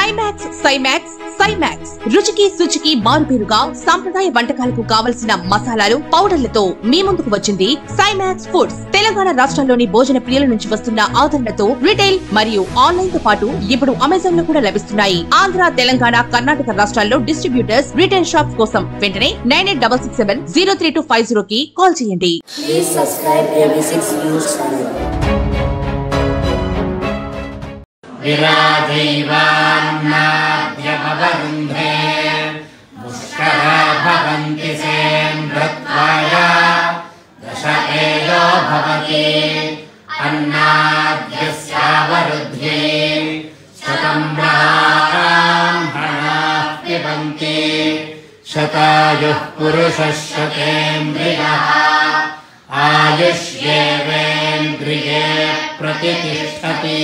సైమాక్స్ రుచికి శుచికి మారుపేరుగా సాంప్రదాయ వంటకాలకు కావలసిన మసాలాలు పౌడర్లతో మీ ముందుకు వచ్చింది సైమాక్స్ ఫుడ్స్. తెలంగాణ రాష్ట్రంలోని భోజన ప్రియుల నుంచి వస్తున్న ఆదరణతో రిటైల్ మరియు ఆన్లైన్ తో పాటు ఇప్పుడు అమెజాన్ లో కూడా లభిస్తున్నాయి. ఆంధ్ర, తెలంగాణ, కర్ణాటక రాష్ట్రాల్లో డిస్ట్రిబ్యూటర్స్ రిటైల్ షాప్స్ కోసం వెంటనే 9866703250 కి కాల్ చేయండి. Please subscribe AB6 News channel. विराजैवान्नाद्यमवरुन्धे मुष्करा भवन्ति सेन्द्रत्वाय दशकेयो भवति अन्नाद्यस्यावरुध्ये शतं ब्राह्मणाः पिबन्ति शतायुः पुरुषः शतेन्द्रियः आयुष्येवेन्द्रिये प्रतितिष्ठति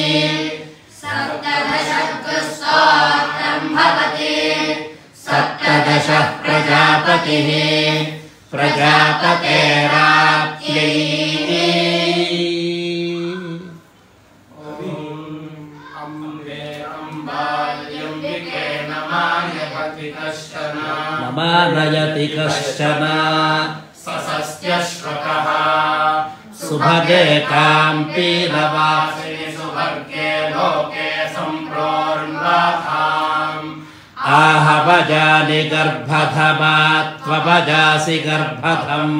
सप्तदश प्रजापतिः प्रजापतेराप्यै नमानयति कश्चन सस्त्यश्वकः सुभगे काम्पी नवासे सुवर्गे लोके सम्प्रोर्वाथाम् आहवजानि गर्भधमात्वभजासि गर्भधम्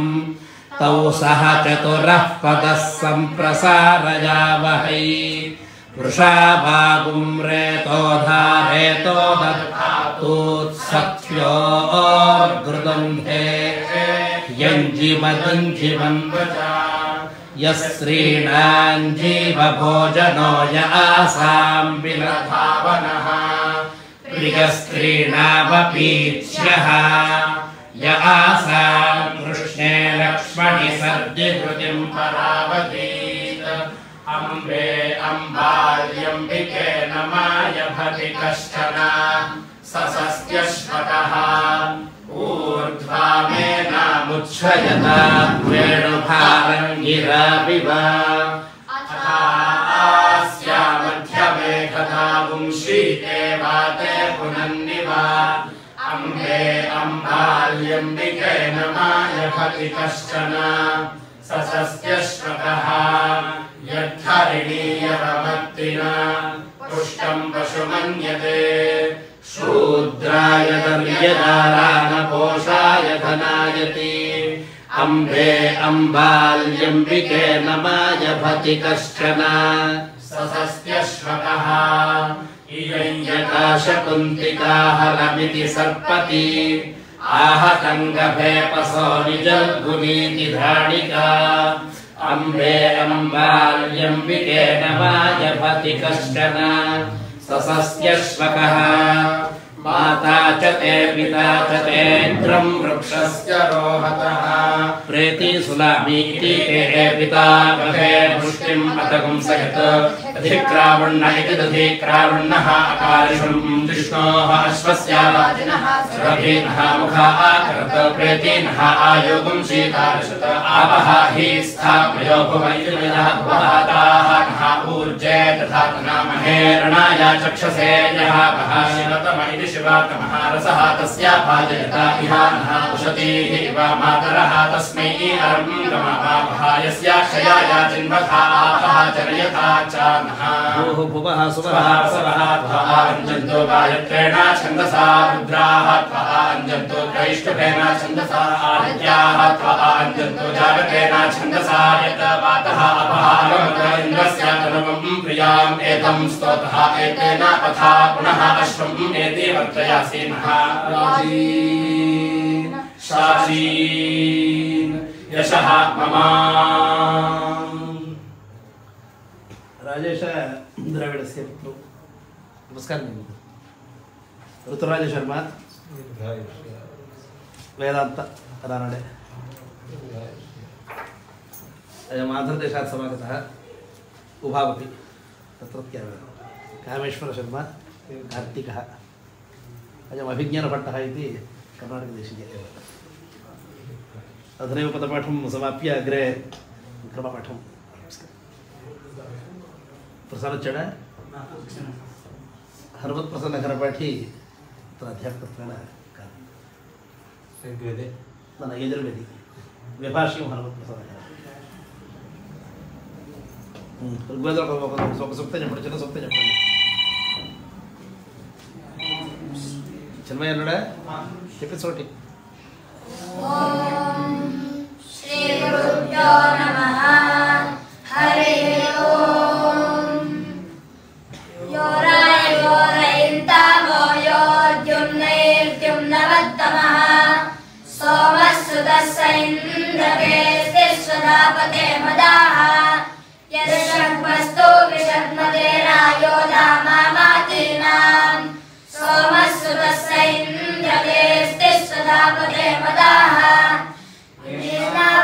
तौ सह चतुरः पदः सम्प्रसारयावहै वृषाभागुं रेतोधारेतो दधातुत्सख्योर्गृदन्धे यञ्जिमदञ्जिमन्वचा यस्त्रीणां जीवभोजनो य आसां विलधावनः प्रियस्त्रीणावपीच्यः य आसां कृष्णे लक्ष्मणि सर्जिहृदिं परावतीत् अम्बे अम्बाल्यम्बिके नमायभति कश्चन सस्त्यश्वकः ऊर्ध्वामेनामुच्छ्रयता वेणुभारङ्गिराविव अथास्या मध्यमे कथागुं शीते वाते पुनन्निव अम्बे अम्बाल्यम्बिके नमायभति कश्चन सस्त्यश्वकः यद्धरिणीयरमत्तिना पुष्टं पशुमन्यते शूद्राय दर्यदारानपोषाय धनायति अम्बे अम्बाल्यम्बिके नमायभति कश्चन सस्त्यश्वकः इयं यथा शकुन्तिकाहरमिति सर्पति आहतङ्गभे पसो निजल्गुनीति धाणिका अम्बे अम्बाल्यम्बिके नमायभति कश्चन सस्त्यश्वकः माता च ते पिता च तेन्द्रं वृक्षस्य रोहतः प्रेति सुलामीति ते पिता गहे पुष्टिं पतगुं सयत् अधिक्रावण्ण इति दधिक्रावण्णः अकारिषं विष्णोः अश्वस्यावाजिनः सुरभीनः मुखाकरत प्रेतिनः आयोगुं शीतार्षत आपः हि स्थापयो भुव इति वेदः भुवताः नः ऊर्जे तथा तनामहेरणाय चक्षसे यः वः शिवतम इति शिवातमः रसः तस्या भाजयता इहानः उशतीः इव मातरः तस्मै अरङ्गमः यस्या क्षयाय चिन्वथा आपः चरयथा च नः भुवः सुवः रसवः त्वः अञ्जन्तो गायत्रेण छन्दसा रुद्राः त्वः अञ्जन्तो त्रैष्टुभेन छन्दसा आदित्याः त्वः अञ्जन्तो जागतेन छन्दसा यत् वातः अपः इन्द्रस्य तनुवं प्रियाम् एतं स्तोतः एतेन पथा पुनः अश्वम् एति वर्तयासि नः राजीन् शासीन् यशः मम राजेश द्रविडस्य पुत्रौ नमस्कारः ऋतुराज शर्मा वेदांत रानडे अयम् आन्ध्रदेशात् समागतः उभावपि तत्रत्यः कामेश्वर शर्मा कार्तिकः अयम् अभिज्ञानभट्टः इति कर्णाटकदेशीयः एव अधुनैव पदपाठं समाप्य अग्रे क्रमपाठं प्रसारच्चड हनुमत्प्रसन्नघनपाठी तत्र अध्यापकत्वेन ऋग्वेदे न यजुर्वेदि व्यभाष्यं हनुमत्प्रसन्नघनपाठी ऋग्वेदं ఒక సూక్తం చెప్పండి చిన్న సూక్తం చెప్పండి చిన్మయ్య అన్నాడా చెప్పేసోటి ఓం శ్రీ గురుభ్యో నమః హరి ఓం योरायोरयिन्तामोयोद्युम्नैर्द्युम्नवत्तमः सोमस्सुतस्य इन्द्रकेस्तिस्वधापते मदाः यदशक्वस्तु विषद्मदेरायो दामामातीनाम् सोमस्सुतस्य इन्द्रकेस्तिस्वधापते मदाः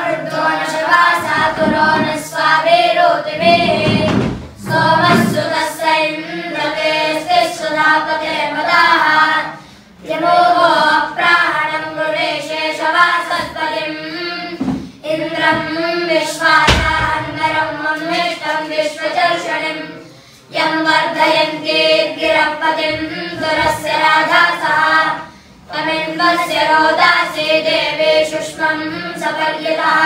वृद्धो न शवासातुरो न स्वाभिरोतिभिः सोमस्सुतस्य इन्द्रकेस्तिस्वधापते मदाः यमोहो प्राणं गुणेशे शवासत्पतिम् इन्द्रं विश्वासान्वरं मन्विष्टं विश्वचर्षणिम् यं वर्धयन्ति गिरपतिं दुरस्य राधासः तमिन्वस्य रोदासी देवी शुष्मं सपर्यतः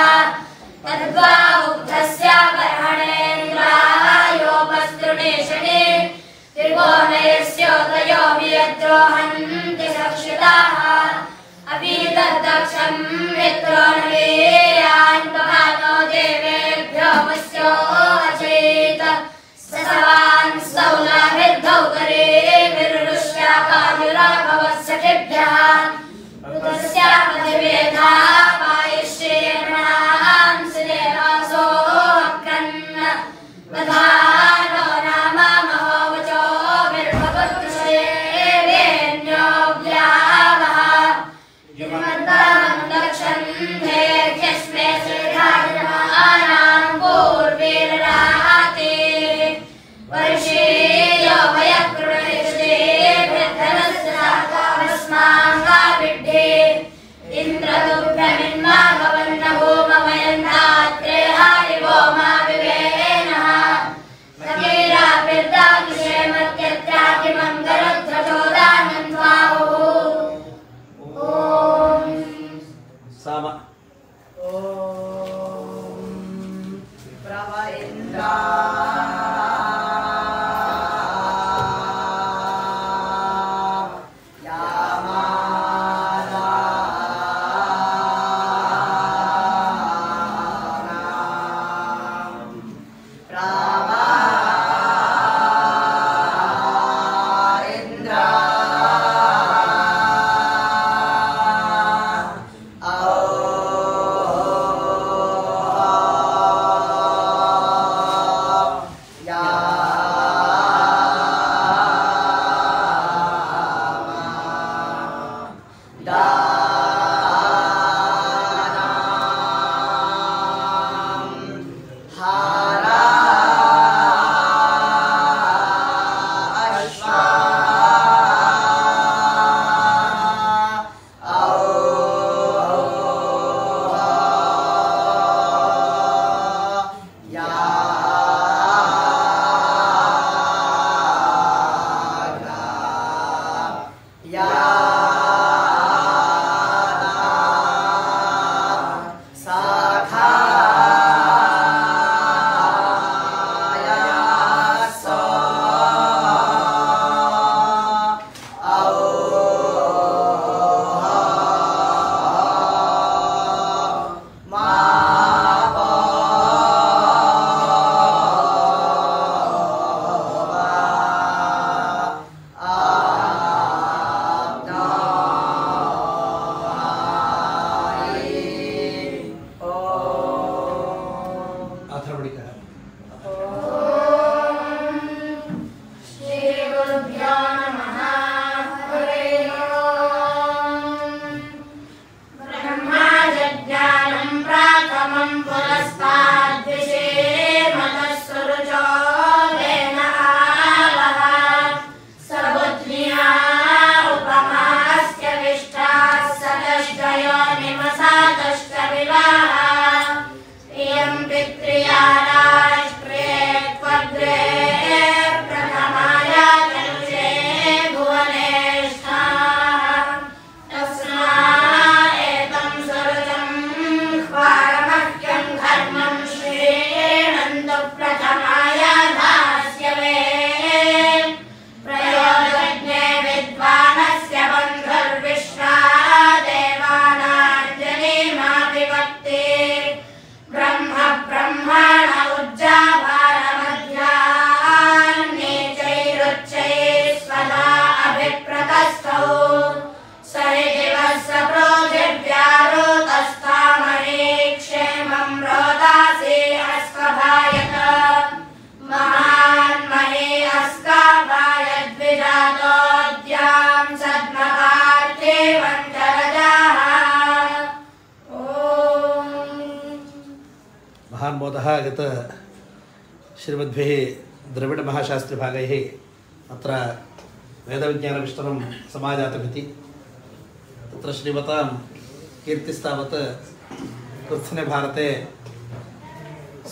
तद्वा उक्तस्यापहरणेन्द्रायोपस्तृणेशने त्रिभुवनयस्योदयो वियद्रोहन्ति सक्षिताः अवीतद्दक्षं मित्रो न वीर्यान्पमानो देवेभ्यो वस्यो अचेत सवान् स्तौलाभिर्धौकरेभिर्रुष्याकायुराभवत्सखिभ्यः ऋतस्यापतिवेधा वायुश्रेणां सुदेवासो अक्रन्न वधानो नामामहो वचोभिर्भवत्कृषेवेन्यो व्यावः युमन्तां दक्षन्धेर्घ्यस्मे श्रीधाजमानां पूर्वीरराते वर्षेयो भयकृणेषुदेभ्यधनस्याकामस्माङ्गाभिड्ढे इन्द्रदुभ्य आमोदः गत श्रीमद्भिः द्रविडमहाशास्त्रिभागैः अत्र वेदविज्ञानविष्टनं समाजातमिति तत्र श्रीमतां कीर्तिस्तावत् कृत्स्ने भारते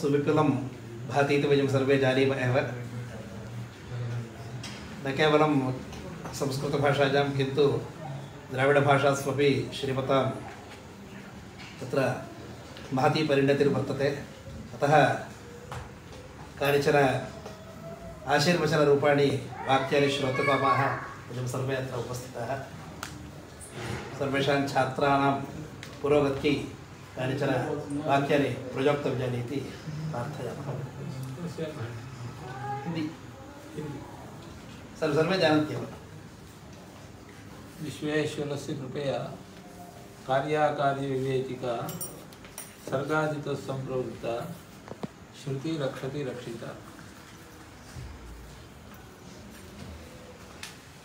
सुविपुलं भाति इति वयं सर्वे जानीमः एव। न केवलं संस्कृतभाषायां किन्तु द्राविडभाषास्वपि श्रीमतां तत्र महती परिणतिर्वर्तते। अतः कानिचन आशीर्वचनरूपाणि वाक्यानि श्रोतुकामाः वयं सर्वे अत्र उपस्थिताः। सर्वेषां छात्राणां पुरोगत्यै कानिचन वाक्यानि प्रयोक्तव्यानि इति प्रार्थयामः। हिन्दी सर्वे जानन्त्येव। विश्वेश्वरस्य कृपया कार्याकार्यविवेचिका सर्गादितसंप्रवृत्ता श्रुति रक्षति रक्षिता।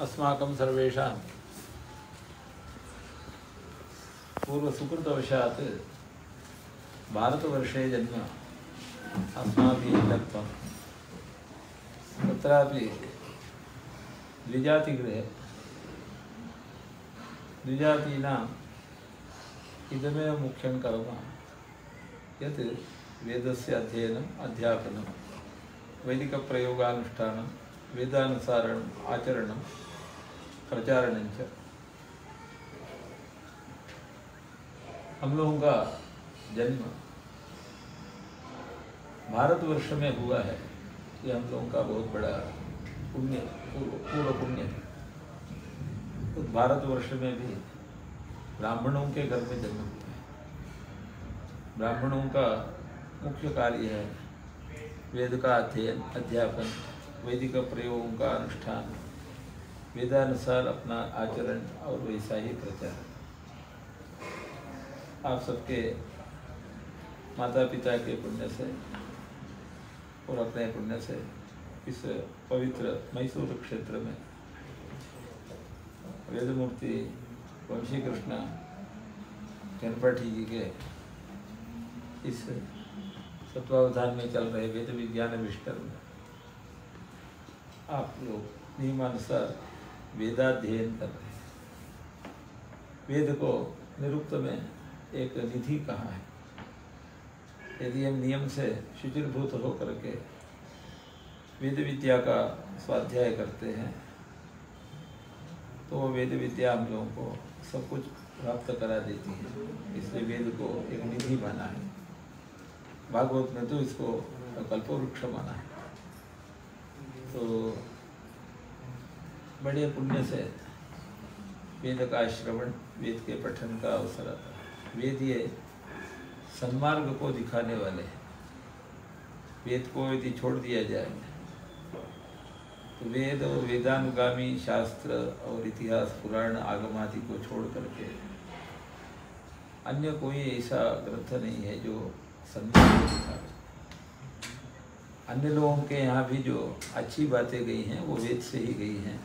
अस्माकं सर्वेषां पूर्वसुकृतवशात् भारतवर्षे जन्म अस्माभिः लब्धं। तत्रापि द्विजातिगृहे द्विजातीनाम् इदमेव मुख्यं कर्म यत् वेदस्य अध्ययनम् अध्यापनं वैदिकप्रयोगानुष्ठानं वेदानुसारणम् आचरणं प्रचारणं च। हम लोगों का जन्म भारतवर्ष में हुआ है। ये हम लोगों का बहुत बड़ा पुण्य पूर्व पुण्य है। तो भारतवर्ष में भी ब्राह्मणों के घर में जन्म हुआ है। ब्राह्मणों का मुख्य कार्य है वेद का अध्ययन अध्यापन वैदिक प्रयोगों का अनुष्ठान वेदानुसार अपना आचरण और वैसा ही प्रचार। आप सबके माता पिता के पुण्य से और अपने पुण्य से इस पवित्र मैसूर क्षेत्र में वेदमूर्ति वंशी कृष्ण जनपाठी जी के इस तत्वावधान में चल रहे वेद विज्ञान विष्टर में आप लोग नियमानुसार वेदाध्ययन कर रहे हैं। वेद को निरुक्त में एक निधि कहा है। यदि हम नियम से शुचिर्भूत होकर के वेद विद्या का स्वाध्याय करते हैं तो वो वेद विद्या हम लोगों को सब कुछ प्राप्त करा देती है। इसलिए वेद को एक निधि माना है। भागवत में तो इसको कल्पवृक्ष माना है। तो बड़े पुण्य से वेद का श्रवण वेद के पठन का अवसर आता है। वेद ये सन्मार्ग को दिखाने वाले हैं। वेद को यदि छोड़ दिया जाए तो वेद और वेदानुगामी शास्त्र और इतिहास पुराण आगम आदि को छोड़ करके अन्य कोई ऐसा ग्रंथ नहीं है जो सन्मार्ग को दिखावे। अन्य लोगों के यहाँ भी जो अच्छी बातें गई हैं वो वेद से ही गई हैं।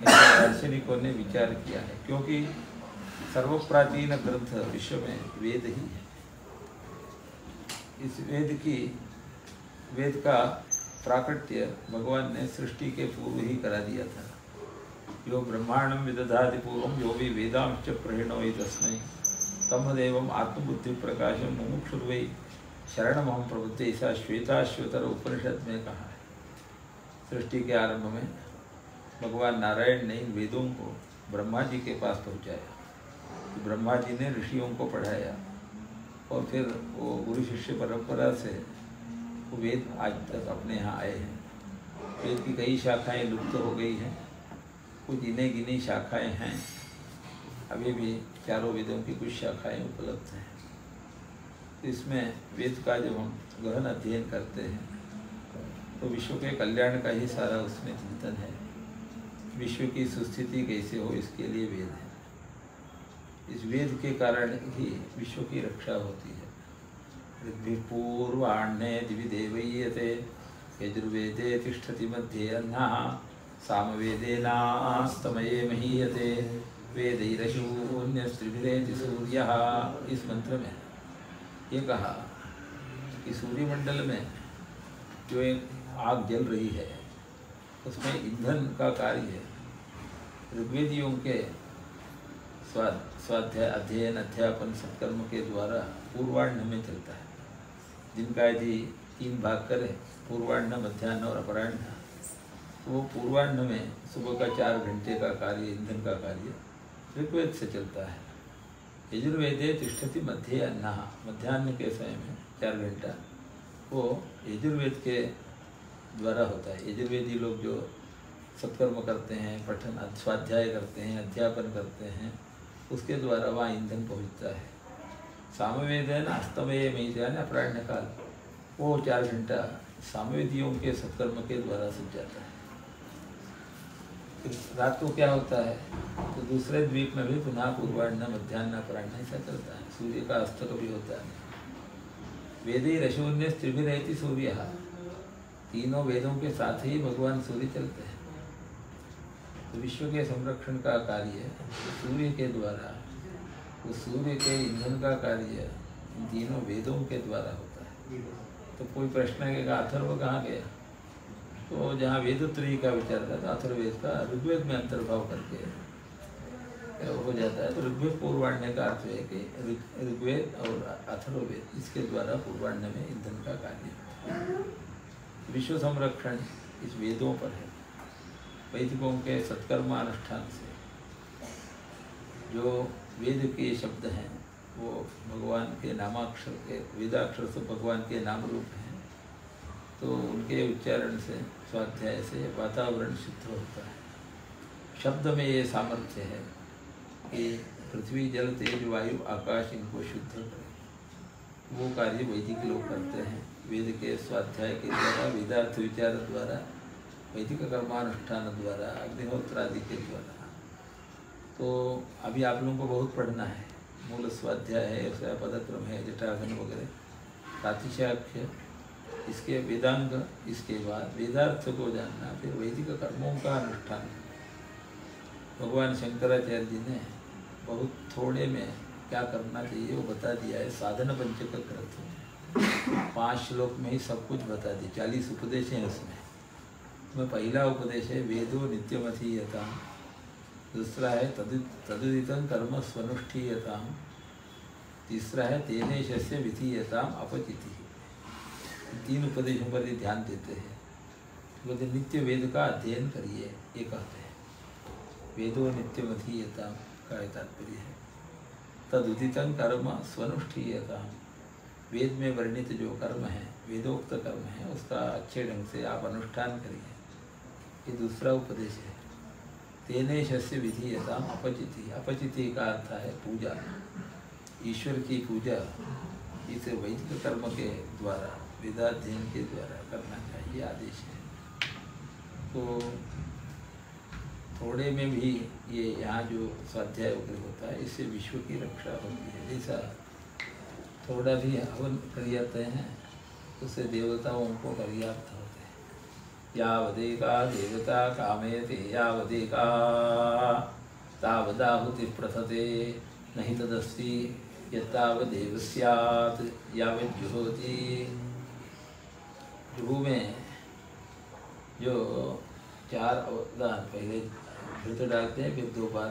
दार्शनिकों ने विचार किया है क्योंकि सर्वप्राचीन ग्रंथ विश्व में वेद ही है। इस वेद का प्राकट्य भगवान ने सृष्टि के पूर्व ही करा दिया था। यो ब्रह्मांडम विदधाति पूर्वम यो भी वेदांश्च प्रणोय तस्मै तमदेवम आत्मबुद्धि प्रकाशम मुमुक्षुर्वै शरणमहं प्रबुद्धे ऐसा श्वेताश्वतर उपनिषद में कहा है। सृष्टि के आरंभ में भगवान नारायण ने इन वेदों को ब्रह्मा जी के पास पहुँचाया। ब्रह्मा जी ने ऋषियों को पढ़ाया और फिर वो गुरु शिष्य परंपरा से वो वेद आज तक अपने यहाँ आए हैं। वेद की कई शाखाएं लुप्त हो गई हैं, कुछ गिने गिनी शाखाएं हैं। अभी भी चारों वेदों की कुछ शाखाएं उपलब्ध हैं। इसमें वेद का जब हम गहन अध्ययन करते हैं तो विश्व के कल्याण का ही सारा उसमें चिंतन है। विश्व की सुस्थिति कैसे हो इसके लिए वेद है। इस वेद के कारण ही विश्व की रक्षा होती है। ऋग्भिपूर्वाण्ये दिवि देवय्यते यजुर्वेदे तिष्ठति मध्ये अन्नः सामवेदेनास्तमये महीयते वेदैरशून्यस्त्रिभिरेति सूर्यः। इस मंत्र में ये कहा कि सूर्यमंडल में जो एक आग जल रही है उसमें ईंधन का कार्य है ऋग्वेदियों के स्वाध्याय अध्ययन अध्यापन सत्कर्म के द्वारा पूर्वाह्न में चलता है, जिनका यदि 3 भाग करें पूर्वाह्न मध्याह्न और अपराह्न, तो वो पूर्वाह्न में सुबह का 4 घंटे का कार्य ईंधन का कार्य ऋग्वेद से चलता है। यजुर्वेदे तिष्ठति मध्य अन्नः, मध्याह्न के समय में 4 घंटा वो यजुर्वेद के द्वारा होता है। यजुर्वेदी लोग जो सत्कर्म करते हैं, पठन स्वाध्याय करते हैं, अध्यापन करते हैं, उसके द्वारा वहाँ ईंधन पहुँचता है। सामवेद है ना, अस्तमेय में अपराह्न काल, वो 4 घंटा सामवेदियों के सत्कर्म के द्वारा सज जाता है। फिर रात को क्या होता है, तो दूसरे द्वीप में भी पुनः पूर्वाह्न मध्याह्न अपराह्न ऐसा चलता है। सूर्य का अस्त कभी होता है। वेदे रशून्य त्रिभिरेति सूर्य, तीनों वेदों के साथ ही भगवान सूर्य चलते हैं। तो विश्व के संरक्षण का कार्य सूर्य के द्वारा, उस सूर्य के ईंधन का कार्य इन तीनों वेदों के द्वारा होता है। तो कोई प्रश्न है कि अथर्व कहाँ गया, तो जहाँ वेदत्रयी का विचार था तो अथर्ववेद का ऋग्वेद में अंतर्भाव करके हो जाता है। तो ऋग्वेद पूर्वाह्न का अर्थ है कि ऋग्वेद और अथर्ववेद इसके द्वारा पूर्वाह्न में ईंधन का कार्य। विश्व संरक्षण इस वेदों पर है। वैदिकों के सत्कर्मानुष्ठान से जो वेद के शब्द हैं वो भगवान के नामाक्षर के, वेदाक्षर से भगवान के नाम रूप हैं, तो उनके उच्चारण से स्वाध्याय से वातावरण शुद्ध होता है। शब्द में ये सामर्थ्य है कि पृथ्वी जल तेज वायु आकाश इनको शुद्ध करे। वो कार्य वैदिक लोग करते हैं वेद के स्वाध्याय के द्वारा, वेदार्थ विचार द्वारा, वैदिक कर्मानुष्ठान द्वारा, अग्निहोत्र आदि के द्वारा। तो अभी आप लोगों को बहुत पढ़ना है। मूल स्वाध्याय है, पदक्रम है, जटागन वगैरह, प्रातिशाख्य, इसके वेदांग, इसके बाद वेदार्थ को जानना, फिर वैदिक कर्मों का अनुष्ठान। भगवान शंकराचार्य जी ने बहुत थोड़े में क्या करना चाहिए वो बता दिया है। साधन पंचक ग्रंथ में 5 श्लोक में ही सब कुछ बता दिया। 40 उपदेश हैं उसमें। में पहला उपदेश है वेदो नित्यमधीयता, दूसरा है तदुदितं कर्म स्वनुष्ठीयता, तीसरा है तेनेशस्य विधीयताम अपचिति। 3 उपदेशों पर ध्यान देते हैं। बोलते नित्य वेद का अध्ययन करिए, ये कहते हैं। वेदो नित्यमधीयता का तात्पर्य है तदुदितं कर्म स्वनुष्ठीयता, वेद में वर्णित जो कर्म है, वेदोक्त कर्म है, उसका अच्छे ढंग से आप अनुष्ठान करिए। ये दूसरा उपदेश है। तेनेशस्य विधीयताम अपचिति, अपचिति का अर्थ है पूजा, ईश्वर की पूजा। इसे वैदिक कर्म के द्वारा, वेदाध्ययन के द्वारा करना चाहिए, आदेश है। तो थोड़े में भी ये यहाँ जो स्वाध्याय वगैरह होता है, इससे विश्व की रक्षा होती है। जैसा थोड़ा भी हवन कर जाते हैं उससे देवताओं को पर्याप्त होते हैं। यावदेका देवता कामयते यावदेका तावदाहुति प्रथते नहीं तदस्ति यत्तावदेव स्यात् यावज्जुहोति। जुहू में जो 4 अवदान पहले घृत डालते हैं, फिर 2 बार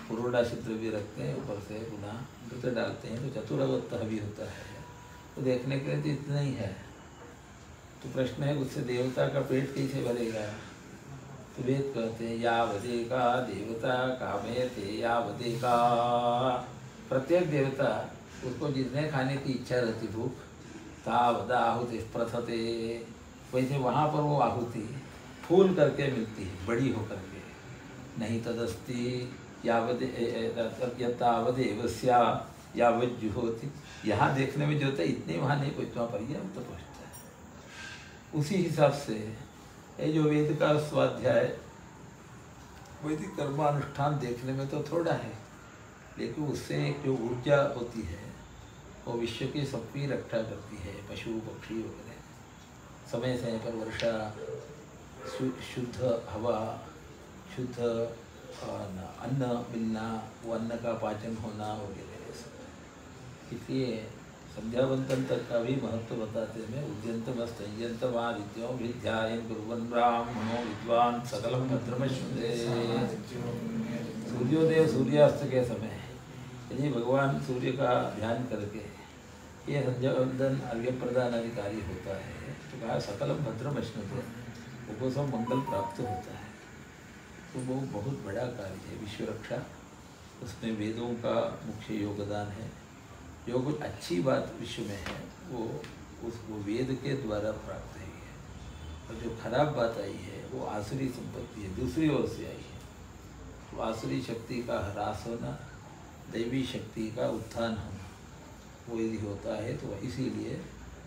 पुरोड़ा छिद्र भी रखते हैं, ऊपर से पुनः घृत डालते हैं, तो चतुरवत्तः भी होता है। तो देखने के लिए तो इतना ही है। तो प्रश्न है उससे देवता का पेट कैसे भरेगा। तो वेद कहते हैं यावदेका देवता कामयते यावदेका, प्रत्येक देवता उसको जितने खाने की इच्छा रहती भूख, तावदा आहुति प्रथते, वैसे वहाँ पर वो आहुति फूल करके मिलती है, बड़ी होकर के। नहीं तदस्ति यावदेव स्यात् यावज्जुहोति, यहाँ देखने में जो होता है इतने वहाँ नहीं पहुँचता, पर्याप्त तो पहुँचता है। उसी हिसाब से ये जो वेद का स्वाध्याय, वैदिक कर्मानुष्ठान देखने में तो थोड़ा है, लेकिन उससे एक जो ऊर्जा होती है वो विश्व की सबकी रक्षा करती है। पशु पक्षी वगैरह, समय समय पर वर्षा, शुद्ध हवा, शुद्ध अन्न मिलना, वो अन्न का पाचन होना वगैरह। इसलिए संध्यावंतन तक का भी महत्व बताते हैं। उद्यंतमस्तयंतमादित्यो विद्यायन कुर्वन् ब्राह्मणो विद्वान सकलम भद्रमश्नुते। सूर्योदय सूर्यास्त के समय यदि भगवान सूर्य का ध्यान करके ये संध्यावंदन अर्घ्य प्रदान अधिकारी होता है तो कहा सकलम भद्रमश्नुते, वो सब मंगल प्राप्त होता है। तो वो बहुत बड़ा कार्य है विश्व रक्षा, उसमें वेदों का मुख्य योगदान है। जो कुछ अच्छी बात विश्व में है वो वेद के द्वारा प्राप्त हुई है, और जो खराब बात आई है वो आसुरी संपत्ति है, दूसरी ओर से आई है। तो आसुरी शक्ति का ह्रास होना, दैवी शक्ति का उत्थान होना, वो यदि होता है तो इसीलिए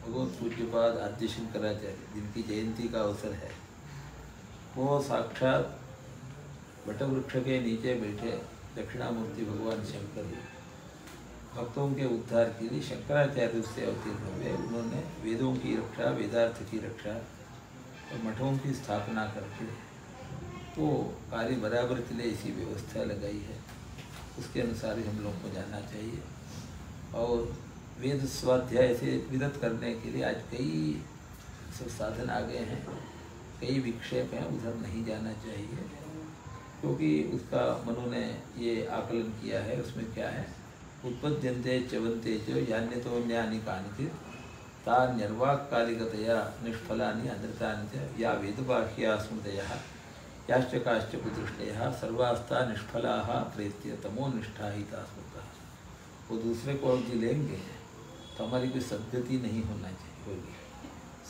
भगवत पूज्यपाद आद्य शंकराचार्य जिनकी जयंती का अवसर है, वो साक्षात वटवृक्ष के नीचे बैठे दक्षिणामूर्ति भगवान शंकर भक्तों के उद्धार के लिए शंकराचार्य से अवतीर्ण हुए। उन्होंने वेदों की रक्षा, वेदार्थ की रक्षा और मठों की स्थापना करके वो कार्य बराबर के लिए ऐसी व्यवस्था लगाई है, उसके अनुसार ही हम लोग को जाना चाहिए। और वेद स्वाध्याय से विरत करने के लिए आज कई सब साधन आ गए हैं, कई विक्षेप हैं, उधर नहीं जाना चाहिए, क्योंकि उसका मनु ने ये आकलन किया है। उसमें क्या है, उत्पद्यन्ते च्यवन्ते च यान्यतो न्यानि कानिचित् तान्यर्वाक्कालिकतया निष्फलानि अनृतानि च या वेदबाह्या स्मृतयः याश्च काश्च कुदृष्टयः सर्वास्ता निष्फलाः प्रेत्य तमोनिष्ठा ही तास्मृतः। वो दूसरे को अर्जी लेंगे तो हमारी कोई सद्गति नहीं होना चाहिए होगी।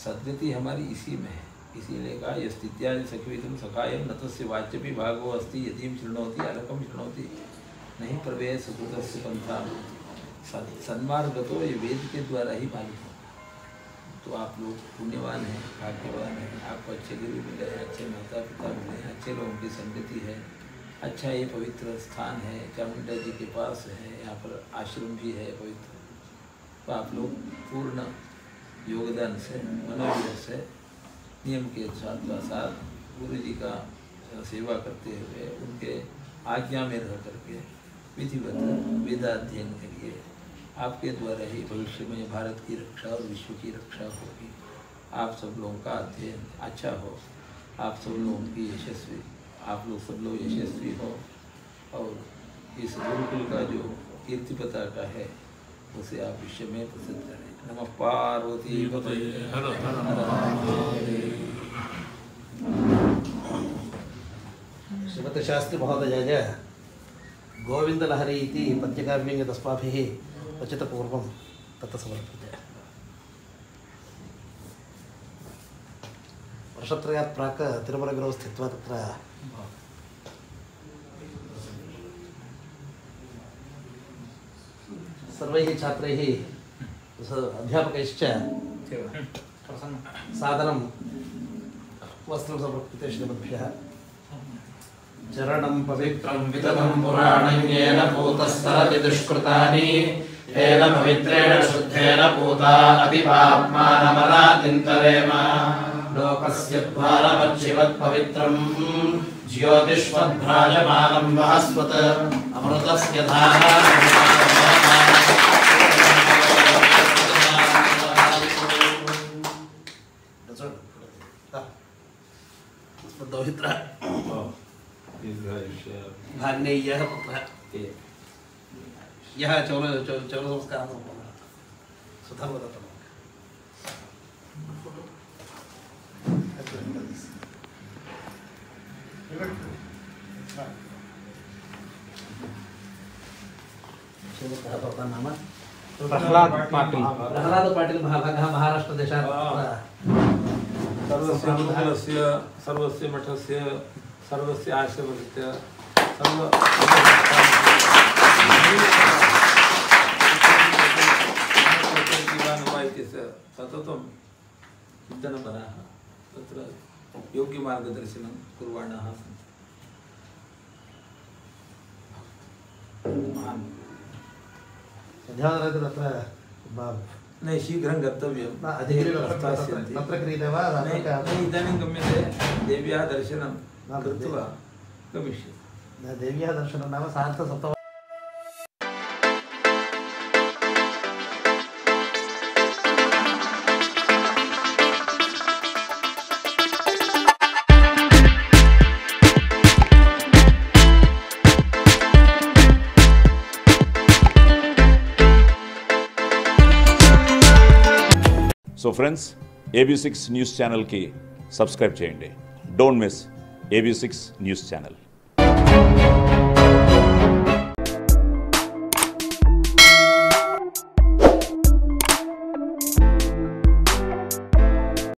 सद्गति हमारी इसी में है, इसीलिए कहा यस्तित्यादि सखिवितुम सखायम न तस्य वाच्यपि भागो अस्ति यदीम शृणोति अलकम शृणोति नहीं प्रवेश सुकृतस्य पंथा। सन्मार्ग तो ये वेद के द्वारा ही मालूम होगा। तो आप लोग पुण्यवान हैं, भाग्यवान हैं, आपको अच्छे गुरु मिले, अच्छे माता पिता मिले, अच्छे लोगों की संगति है, अच्छा ये पवित्र स्थान है, चामुंडा जी के पास है, यहाँ पर आश्रम भी है पवित्र। तो आप लोग पूर्ण योगदान से, मनोयोग से, नियम के साथ गुरु जी का सेवा करते हुए उनके आज्ञा में रह करके विधिवत वेदाध्ययन करिए। आपके द्वारा ही भविष्य में भारत की रक्षा और विश्व की रक्षा होगी। आप सब लोगों का अध्ययन अच्छा हो, आप सब लोगों की यशस्वी, आप लोग सब लोग यशस्वी हो, और इस गुरुकुल का जो कीर्ति पताका है उसे आप विश्व में प्रसिद्ध करें। नमः पार्वती पतये हर हर महादेव। श्रीमती शास्त्री महोदयाय गोविंदलहरी इति पद्यकाव्यं यदस्माभिः रचितपूर्वं तत् समर्प्यते। वर्षत्रयात् प्राक् तिरुमलगिरौ स्थित्वा तत्र सर्वैः छात्रैः अध्यापकैश्च सादरं वस्त्रं समर्प्यते श्रीमद्भ्यः। चरणं पवित्रं विदधं पुराणं येन पूतस्तरति दुष्कृतानि येन पवित्रेण शुद्धेन पूता अतिपाप्मानमरातिन्तरेम। लोकस्य द्वारमच्चिवत् पवित्रं ज्योतिष्वद्भ्राजमानं वहस्वत् अमृतस्य धारा। भाग्नेयः पुत्रः यः चौरसंस्कारं सुधं वदतु। नाम प्रह्लाद पाटिल। प्रह्लाद पाटिल महाभागः महाराष्ट्रदेशात् सर्वस्य गुरुकुलस्य सर्वस्य मठस्य सर्वस्य आश्रमस्य सर्व सततं चिन्तनपराः तत्र योग्यमार्गदर्शनं कुर्वाणाः सन्ति। सन्ध्यावन्दने तत्र न शीघ्रं गन्तव्यं न अधिकव्यवस्था तत्र क्रियते वा? इदानीं गम्यते, देव्याः दर्शनं कृत्वा गमिष्यति। देव्याः दर्शनं नाम सार्धसप्तवादने సో ఫ్రెండ్స్, AB6 న్యూస్ ఛానల్కి సబ్స్క్రైబ్ చేయండి. Don't miss AB6 news channel.